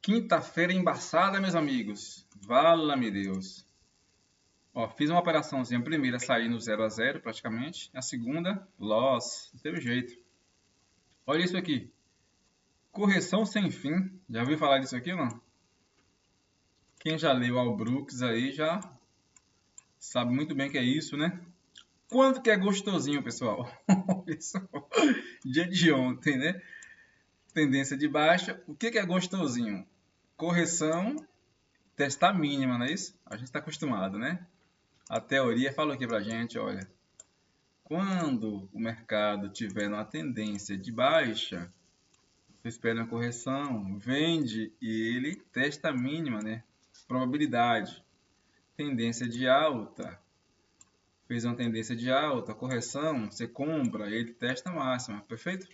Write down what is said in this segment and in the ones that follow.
Quinta-feira embaçada, meus amigos. Vala-me Deus. Ó, fiz uma operaçãozinha. A primeira saí no 0 a 0 praticamente. A segunda, loss. Não teve jeito. Olha isso aqui. Correção sem fim. Já ouviu falar disso aqui ou não? Quem já leu Al Brooks aí já sabe muito bem que é isso, né? Quanto que é gostosinho, pessoal? Olha só. Dia de ontem, né? Tendência de baixa. O que é gostosinho? Correção, testar mínima, não é isso? A gente está acostumado, né? A teoria falou aqui pra gente, olha, quando o mercado tiver uma tendência de baixa, você espera uma correção, vende e ele testa a mínima, né? Probabilidade. Tendência de alta, fez uma tendência de alta, correção, você compra, ele testa a máxima, perfeito?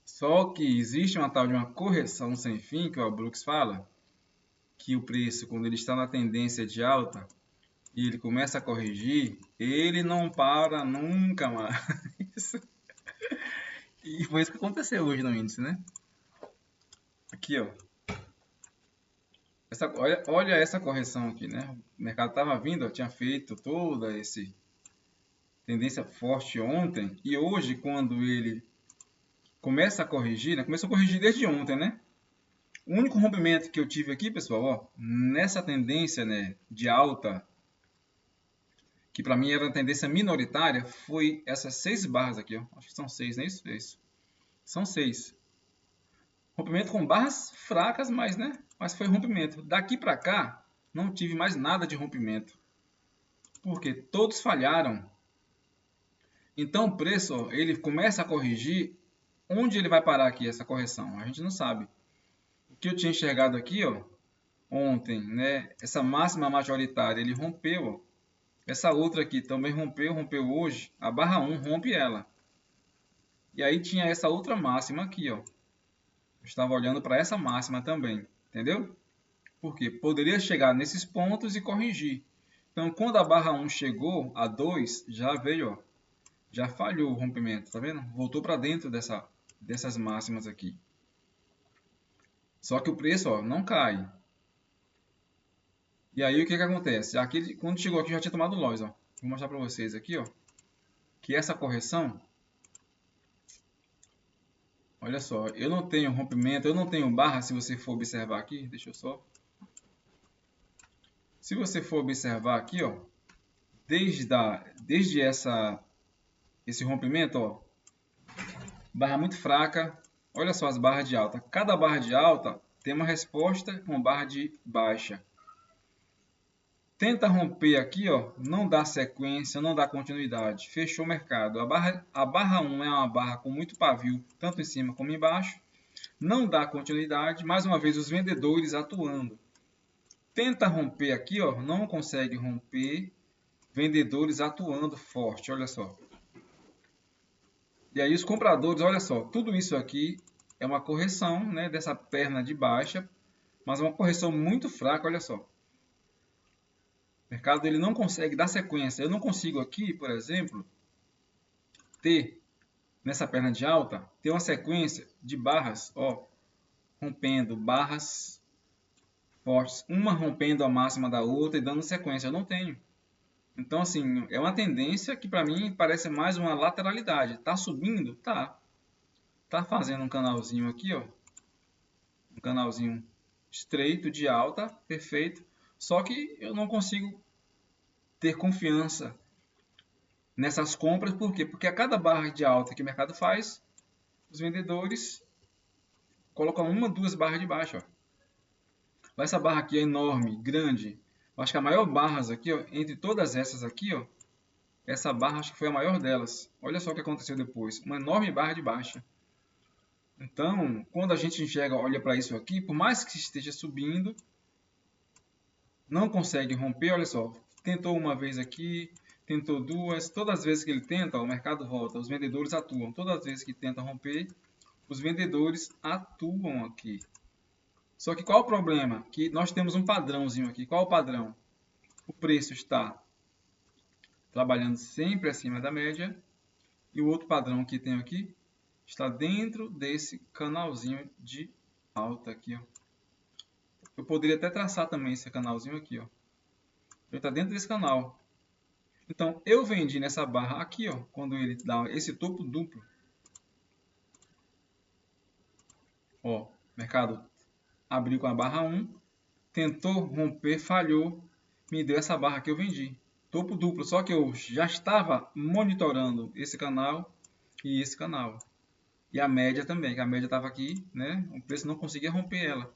Só que existe uma tal de uma correção sem fim, que o Brooks fala, que o preço, quando ele está na tendência de alta, e ele começa a corrigir, ele não para nunca mais. E foi isso que aconteceu hoje no índice, né? Aqui, ó. Olha essa correção aqui, né? O mercado estava vindo, ó, tinha feito toda essa tendência forte ontem. E hoje, quando ele começa a corrigir, né? Começou a corrigir desde ontem, né? O único rompimento que eu tive aqui, pessoal, ó, nessa tendência, né, de alta, que para mim era uma tendência minoritária, foi essas 6 barras aqui, ó. Acho que são 6, não é isso? É isso. São 6. Rompimento com barras fracas, mas foi rompimento. Daqui para cá, não tive mais nada de rompimento. Porque todos falharam. Então o preço, ó, ele começa a corrigir. Onde ele vai parar aqui essa correção? A gente não sabe. O que eu tinha enxergado aqui, ó, ontem, né? Essa máxima majoritária, ele rompeu, ó. Essa outra aqui também rompeu hoje. A barra 1 rompe ela. E aí tinha essa outra máxima aqui, ó. Eu estava olhando para essa máxima também, entendeu? Porque poderia chegar nesses pontos e corrigir. Então, quando a barra 1 chegou a 2, já veio, ó, já falhou o rompimento, tá vendo? Voltou para dentro dessas máximas aqui. Só que o preço, ó, não cai. E aí o que que acontece? Aqui, quando chegou aqui já tinha tomado loss, ó. Vou mostrar para vocês aqui, ó, que essa correção, olha só, eu não tenho rompimento, eu não tenho barra, se você for observar aqui, deixa eu só. Se você for observar aqui, ó, desde esse rompimento, ó, barra muito fraca, olha só as barras de alta. Cada barra de alta tem uma resposta com barra de baixa. Tenta romper aqui, ó, não dá sequência, não dá continuidade. Fechou o mercado. A barra 1 é uma barra com muito pavio, tanto em cima como embaixo. Não dá continuidade. Mais uma vez, os vendedores atuando. Tenta romper aqui, ó, não consegue romper. Vendedores atuando forte, olha só. E aí os compradores, olha só, tudo isso aqui é uma correção, né, dessa perna de baixa, mas uma correção muito fraca, olha só. O mercado ele não consegue dar sequência. Eu não consigo aqui, por exemplo, ter nessa perna de alta, ter uma sequência de barras, ó, rompendo barras fortes, uma rompendo a máxima da outra e dando sequência. Eu não tenho. Então, assim, é uma tendência que para mim parece mais uma lateralidade. Tá subindo? Tá. Tá fazendo um canalzinho aqui, ó. Um canalzinho estreito de alta, perfeito. Só que eu não consigo ter confiança nessas compras, por quê? Porque a cada barra de alta que o mercado faz, os vendedores colocam uma, duas barras de baixa. Ó. Essa barra aqui é enorme, grande. Eu acho que a maior barras aqui, ó, entre todas essas aqui, ó, essa barra acho que foi a maior delas. Olha só o que aconteceu depois. Uma enorme barra de baixa. Então, quando a gente enxerga, olha para isso aqui, por mais que esteja subindo, não consegue romper, olha só. Tentou uma vez aqui, tentou duas. Todas as vezes que ele tenta, o mercado volta. Os vendedores atuam. Todas as vezes que tenta romper, os vendedores atuam aqui. Só que qual o problema? Que nós temos um padrãozinho aqui. Qual o padrão? O preço está trabalhando sempre acima da média. E o outro padrão que tem aqui está dentro desse canalzinho de alta aqui, ó. Eu poderia até traçar também esse canalzinho aqui, ó. Ele está dentro desse canal. Então, eu vendi nessa barra aqui, ó, quando ele dá esse topo duplo. Ó, mercado abriu com a barra 1, tentou romper, falhou, me deu essa barra que eu vendi. Topo duplo, só que eu já estava monitorando esse canal e esse canal. E a média também, que a média estava aqui, né? O preço não conseguia romper ela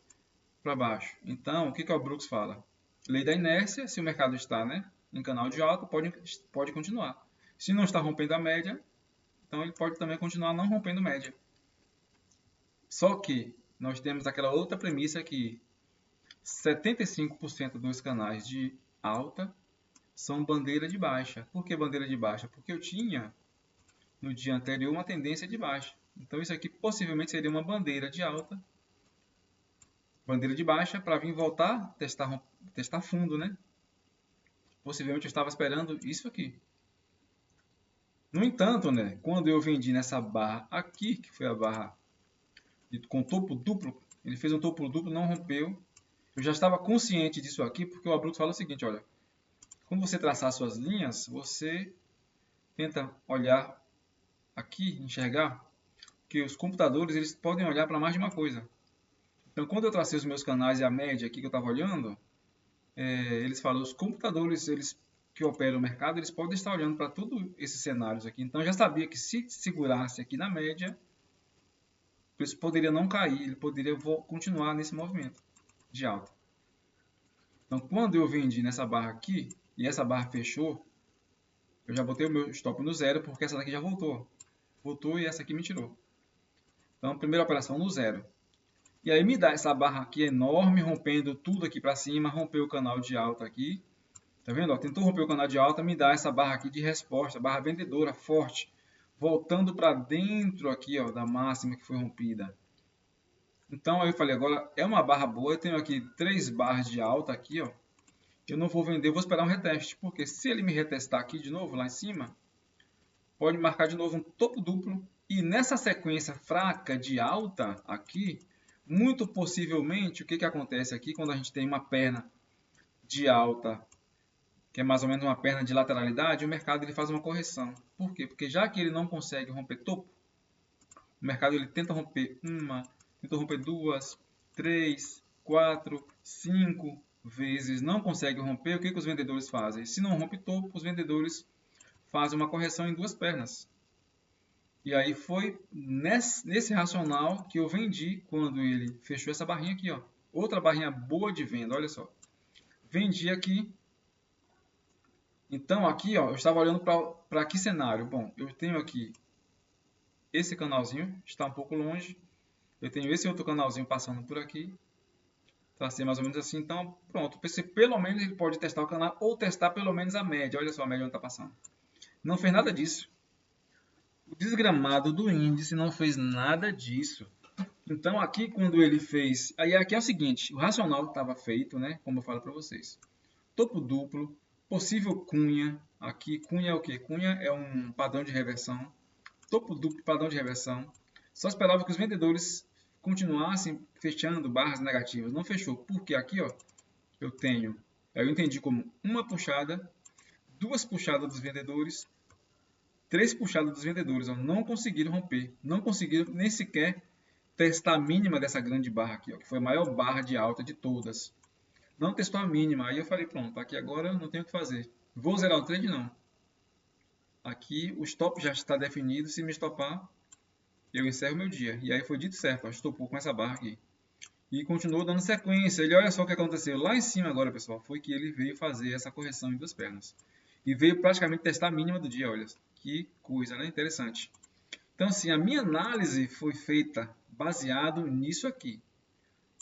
para baixo. Então, o que o Brooks fala? Lei da inércia, se o mercado está, né, em canal de alta, pode continuar. Se não está rompendo a média, então ele pode também continuar não rompendo média. Só que nós temos aquela outra premissa que 75% dos canais de alta são bandeira de baixa. Por que bandeira de baixa? Porque eu tinha no dia anterior uma tendência de baixa. Então isso aqui possivelmente seria uma bandeira de alta, bandeira de baixa, para vir voltar, testar fundo, né? Possivelmente eu estava esperando isso aqui. No entanto, né, quando eu vendi nessa barra aqui, que foi a barra com topo duplo, ele fez um topo duplo, não rompeu. Eu já estava consciente disso aqui, porque o Abruzzo fala o seguinte, olha, quando você traçar suas linhas, você tenta olhar aqui, enxergar, que os computadores eles podem olhar para mais de uma coisa. Então, quando eu tracei os meus canais e a média aqui que eu estava olhando, eles falam, os computadores eles que operam o mercado, eles podem estar olhando para todos esses cenários aqui. Então, eu já sabia que se segurasse aqui na média, o preço poderia não cair, ele poderia continuar nesse movimento de alta. Então, quando eu vendi nessa barra aqui, e essa barra fechou, eu já botei o meu stop no zero, porque essa daqui já voltou. Voltou e essa aqui me tirou. Então, primeira operação no zero. E aí me dá essa barra aqui enorme, rompendo tudo aqui para cima, rompeu o canal de alta aqui. Tá vendo? Ó, tentou romper o canal de alta, me dá essa barra aqui de resposta, barra vendedora forte, voltando para dentro aqui, ó, da máxima que foi rompida. Então aí eu falei, agora é uma barra boa, eu tenho aqui 3 barras de alta aqui, ó. Eu não vou vender, eu vou esperar um reteste, porque se ele me retestar aqui de novo, lá em cima, pode marcar de novo um topo duplo, e nessa sequência fraca de alta aqui, muito possivelmente, o que acontece aqui quando a gente tem uma perna de alta, que é mais ou menos uma perna de lateralidade, o mercado ele faz uma correção. Por quê? Porque já que ele não consegue romper topo, o mercado ele tenta romper uma, tenta romper duas, três, quatro, cinco vezes, não consegue romper, o que os vendedores fazem? Se não rompe topo, os vendedores fazem uma correção em duas pernas. E aí foi nesse racional que eu vendi quando ele fechou essa barrinha aqui, ó. Outra barrinha boa de venda, olha só. Vendi aqui. Então aqui, ó, eu estava olhando para que cenário? Bom, eu tenho aqui esse canalzinho, está um pouco longe. Eu tenho esse outro canalzinho passando por aqui. Tracei mais ou menos assim. Então, pronto. Pensei, pelo menos ele pode testar o canal ou testar pelo menos a média. Olha só a média onde está passando. Não fez nada disso. O desgramado do índice não fez nada disso. Então, aqui quando ele fez... Aí aqui é o seguinte. O racional estava feito, né? Como eu falo para vocês. Topo duplo. Possível cunha. Aqui, cunha é o quê? Cunha é um padrão de reversão. Topo duplo, padrão de reversão. Só esperava que os vendedores continuassem fechando barras negativas. Não fechou. Porque aqui, ó, eu entendi como uma puxada, duas puxadas dos vendedores, 3 puxadas dos vendedores. Ó, não conseguiram romper. Não conseguiram nem sequer testar a mínima dessa grande barra aqui, ó, que foi a maior barra de alta de todas. Não testou a mínima. Aí eu falei, pronto, aqui agora eu não tenho o que fazer. Vou zerar o trade? Não. Aqui o stop já está definido. Se me estopar, eu encerro meu dia. E aí foi dito certo, ó, estopou com essa barra aqui. E continuou dando sequência. Ele, olha só o que aconteceu. Lá em cima agora, pessoal, foi que ele veio fazer essa correção em duas pernas. E veio praticamente testar a mínima do dia, olha. Que coisa, né? Interessante. Então, assim, a minha análise foi feita baseado nisso aqui.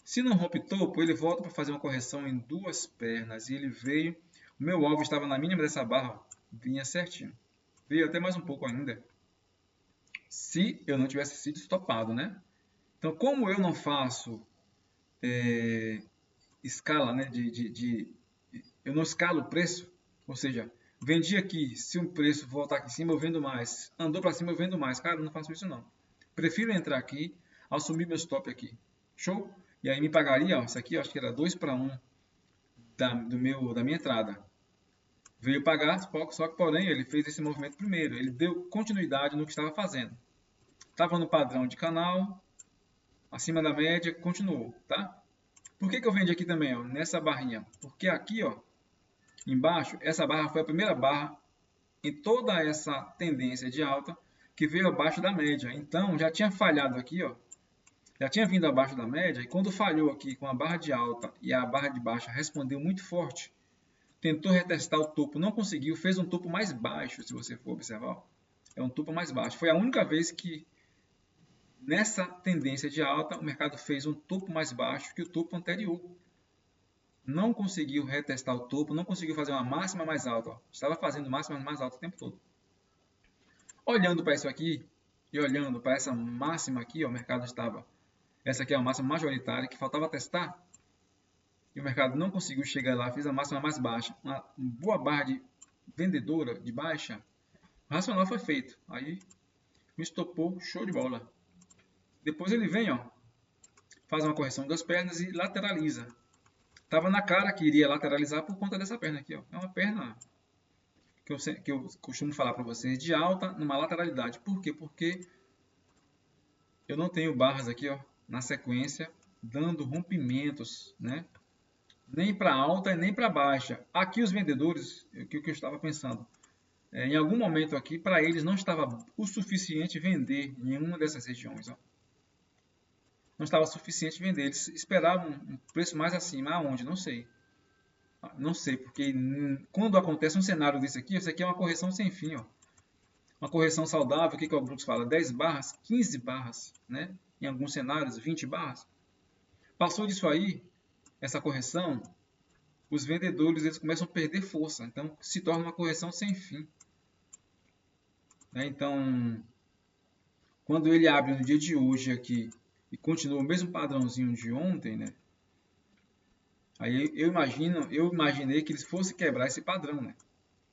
Se não rompe topo, ele volta para fazer uma correção em duas pernas. E ele veio, o meu alvo estava na mínima dessa barra, vinha certinho. Veio até mais um pouco ainda. Se eu não tivesse sido estopado, né? Então, como eu não faço escala, né? Eu não escalo o preço, ou seja, vendi aqui, se o preço voltar aqui em cima, eu vendo mais. Andou para cima, eu vendo mais. Cara, eu não faço isso não. Prefiro entrar aqui, assumir meu stop aqui. Show? E aí me pagaria, ó, isso aqui, ó, acho que era 2:1 da minha entrada. Veio pagar, só que porém ele fez esse movimento primeiro. Ele deu continuidade no que estava fazendo. Estava no padrão de canal, acima da média, continuou, tá? Por que eu vendi aqui também, ó, nessa barrinha? Porque aqui, ó, embaixo, essa barra foi a primeira barra em toda essa tendência de alta que veio abaixo da média. Então, já tinha falhado aqui, ó, já tinha vindo abaixo da média, e quando falhou aqui com a barra de alta e a barra de baixa respondeu muito forte, tentou retestar o topo, não conseguiu, fez um topo mais baixo, se você for observar, ó, é um topo mais baixo. Foi a única vez que nessa tendência de alta o mercado fez um topo mais baixo que o topo anterior. Não conseguiu retestar o topo, não conseguiu fazer uma máxima mais alta, ó. Estava fazendo máxima mais alta o tempo todo. Olhando para isso aqui e olhando para essa máxima aqui, ó, o mercado estava, essa aqui é a máxima majoritária que faltava testar, e o mercado não conseguiu chegar lá, fez a máxima mais baixa, uma boa barra de vendedora de baixa, o racional foi feito, aí me estopou, show de bola. Depois ele vem, ó, faz uma correção das pernas e lateraliza. Tava na cara que iria lateralizar por conta dessa perna aqui, ó. É uma perna que eu costumo falar para vocês de alta numa lateralidade. Por quê? Porque eu não tenho barras aqui, ó, na sequência dando rompimentos, né? Nem para alta e nem para baixa. Aqui os vendedores, o que eu estava pensando, em algum momento aqui para eles não estava o suficiente vender em nenhuma dessas regiões, ó. Não estava suficiente vender. Eles esperavam um preço mais acima. Aonde? Não sei. Não sei, porque quando acontece um cenário desse aqui, isso aqui é uma correção sem fim, ó. Uma correção saudável, o que o Brooks fala? 10 barras, 15 barras, né? Em alguns cenários, 20 barras. Passou disso aí, essa correção, os vendedores eles começam a perder força. Então, se torna uma correção sem fim. Então, quando ele abre no dia de hoje aqui e continua o mesmo padrãozinho de ontem, né? Aí eu imaginei que eles fossem quebrar esse padrão, né?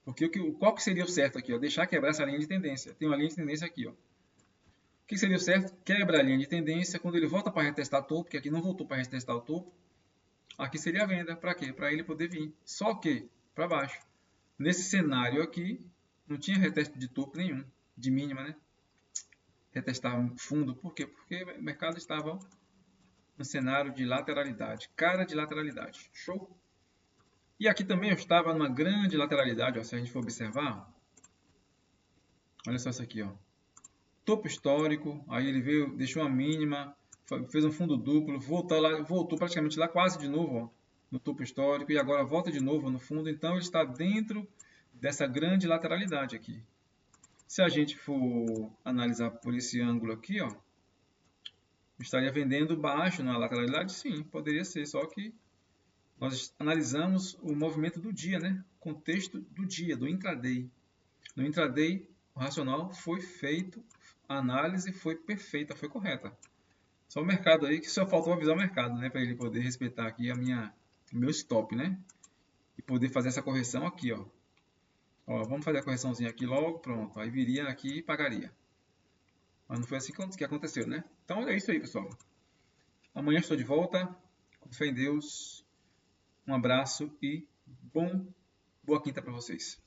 Porque qual que seria o certo aqui? Ó? Deixar quebrar essa linha de tendência. Tem uma linha de tendência aqui, ó. O que seria o certo? Quebra a linha de tendência. Quando ele volta para retestar o topo, porque aqui não voltou para retestar o topo, aqui seria a venda. Para quê? Para ele poder vir. Só que para baixo. Nesse cenário aqui, não tinha reteste de topo nenhum, de mínima, né? Retestar fundo. Por quê? Porque o mercado estava no cenário de lateralidade, cara de lateralidade. Show? E aqui também eu estava numa grande lateralidade, ó, se a gente for observar. Olha só isso aqui, ó. Topo histórico, aí ele veio, deixou uma mínima, fez um fundo duplo, voltou praticamente lá quase de novo, ó, no topo histórico, e agora volta de novo no fundo, então ele está dentro dessa grande lateralidade aqui. Se a gente for analisar por esse ângulo aqui, ó, estaria vendendo baixo na lateralidade? Sim, poderia ser, só que nós analisamos o movimento do dia, né? Contexto do dia, do intraday. No intraday, o racional foi feito, a análise foi perfeita, foi correta. Só o mercado aí que só faltou avisar o mercado, né? Para ele poder respeitar aqui o meu stop, né? E poder fazer essa correção aqui, ó. Ó, vamos fazer a correçãozinha aqui logo, pronto. Aí viria aqui e pagaria. Mas não foi assim que aconteceu, né? Então é isso aí, pessoal. Amanhã estou de volta. Com fé em Deus. Um abraço e boa quinta para vocês.